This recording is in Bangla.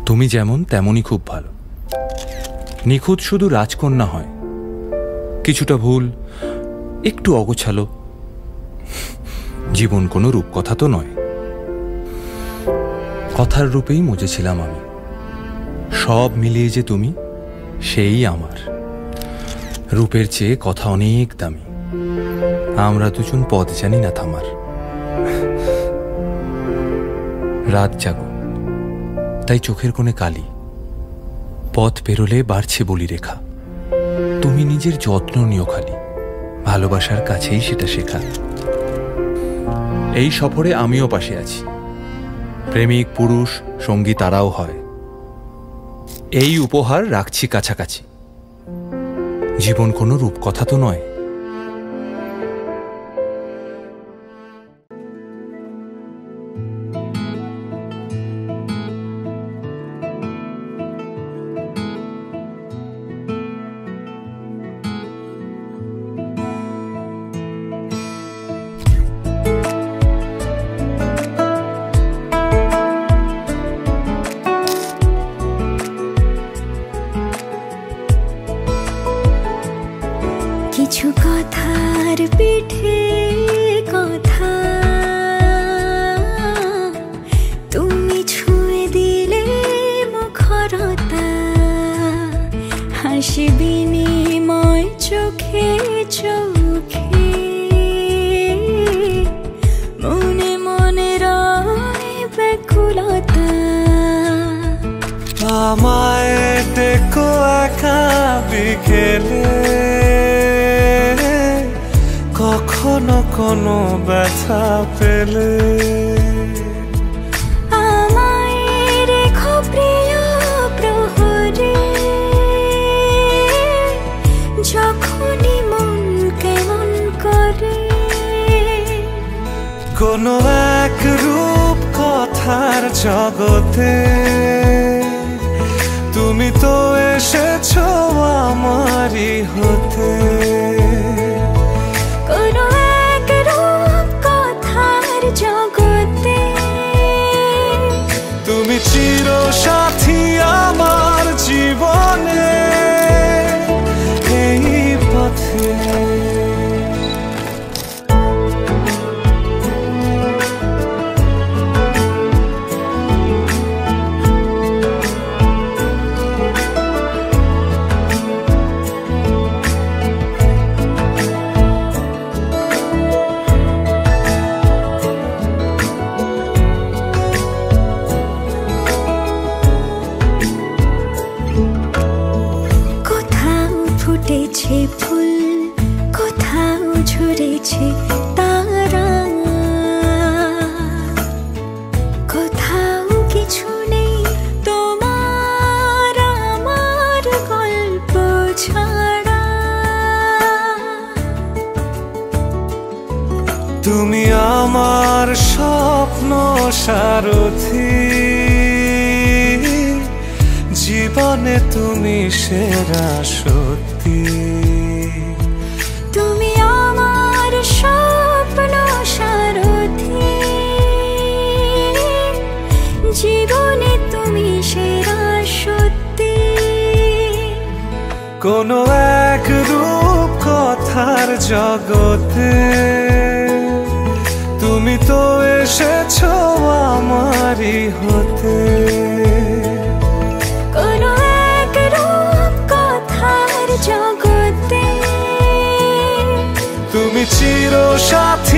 তুমি যেমন তেমনই খুব ভালো। নিখুঁত শুধু রাজকন্যা হয়, কিছুটা ভুল, একটু অগোছালো। জীবন কোনো রূপকথা তো নয়। কথার রূপেই মজেছিলাম আমি। সব মিলিয়ে যে তুমি, সেই আমার। রূপের চেয়ে কথা অনেক দামি। আমরা দুজন পথ জানি না থামার। রাত জাগো, তাই চোখের কোণে কালি। পথ পেরোলে বাড়ছে বলি রেখা। তুমি নিজের যত্ন নিও খালি, ভালোবাসার কাছেই সেটা শেখা। এই সফরে আমিও পাশে আছি। প্রেমিক পুরুষ সঙ্গী তারাও হয়। এই উপহার রাখছি কাছাকাছি। জীবন কোনো রূপকথা তো নয়। কিছু কথার পিঠে কথা তুমি ছুঁয়ে দিলে মুখরতা, হাসি বিনিময় চোখে চোখে, মনে মনে রয় ব্যাকুলতা। আমায় দেখো একা বিকেলে, কখনো কোনো ব্যথা পেলে। আমায় রেখো প্রিয় প্রহরে, যখনই মন কেমন করে। কোনো এক রূপ কথার জগতে তুমি তো এসেছো আমারই হতে। কোনো এক রূপ কথার জগতে তুমি চির সাথী আমার জীবনে, এই পথে। ফুটেছে ফুল, কোথাও ঝরেছে তারা, কোথাও কিছু নেই তোমার আমার গল্প ছাড়া। তুমি আমার স্বপ্ন সারথি, জীবনে তুমি সেরা সত্যি। তুমি আমার স্বপ্ন সারথি, জীবনে তুমি সেরা সত্যি। কোনো এক রূপ কথার জগতে তুমি তো এসেছো আমারই হতে। কোনো এক রূপ কথার জগতে তুমি চির সাথী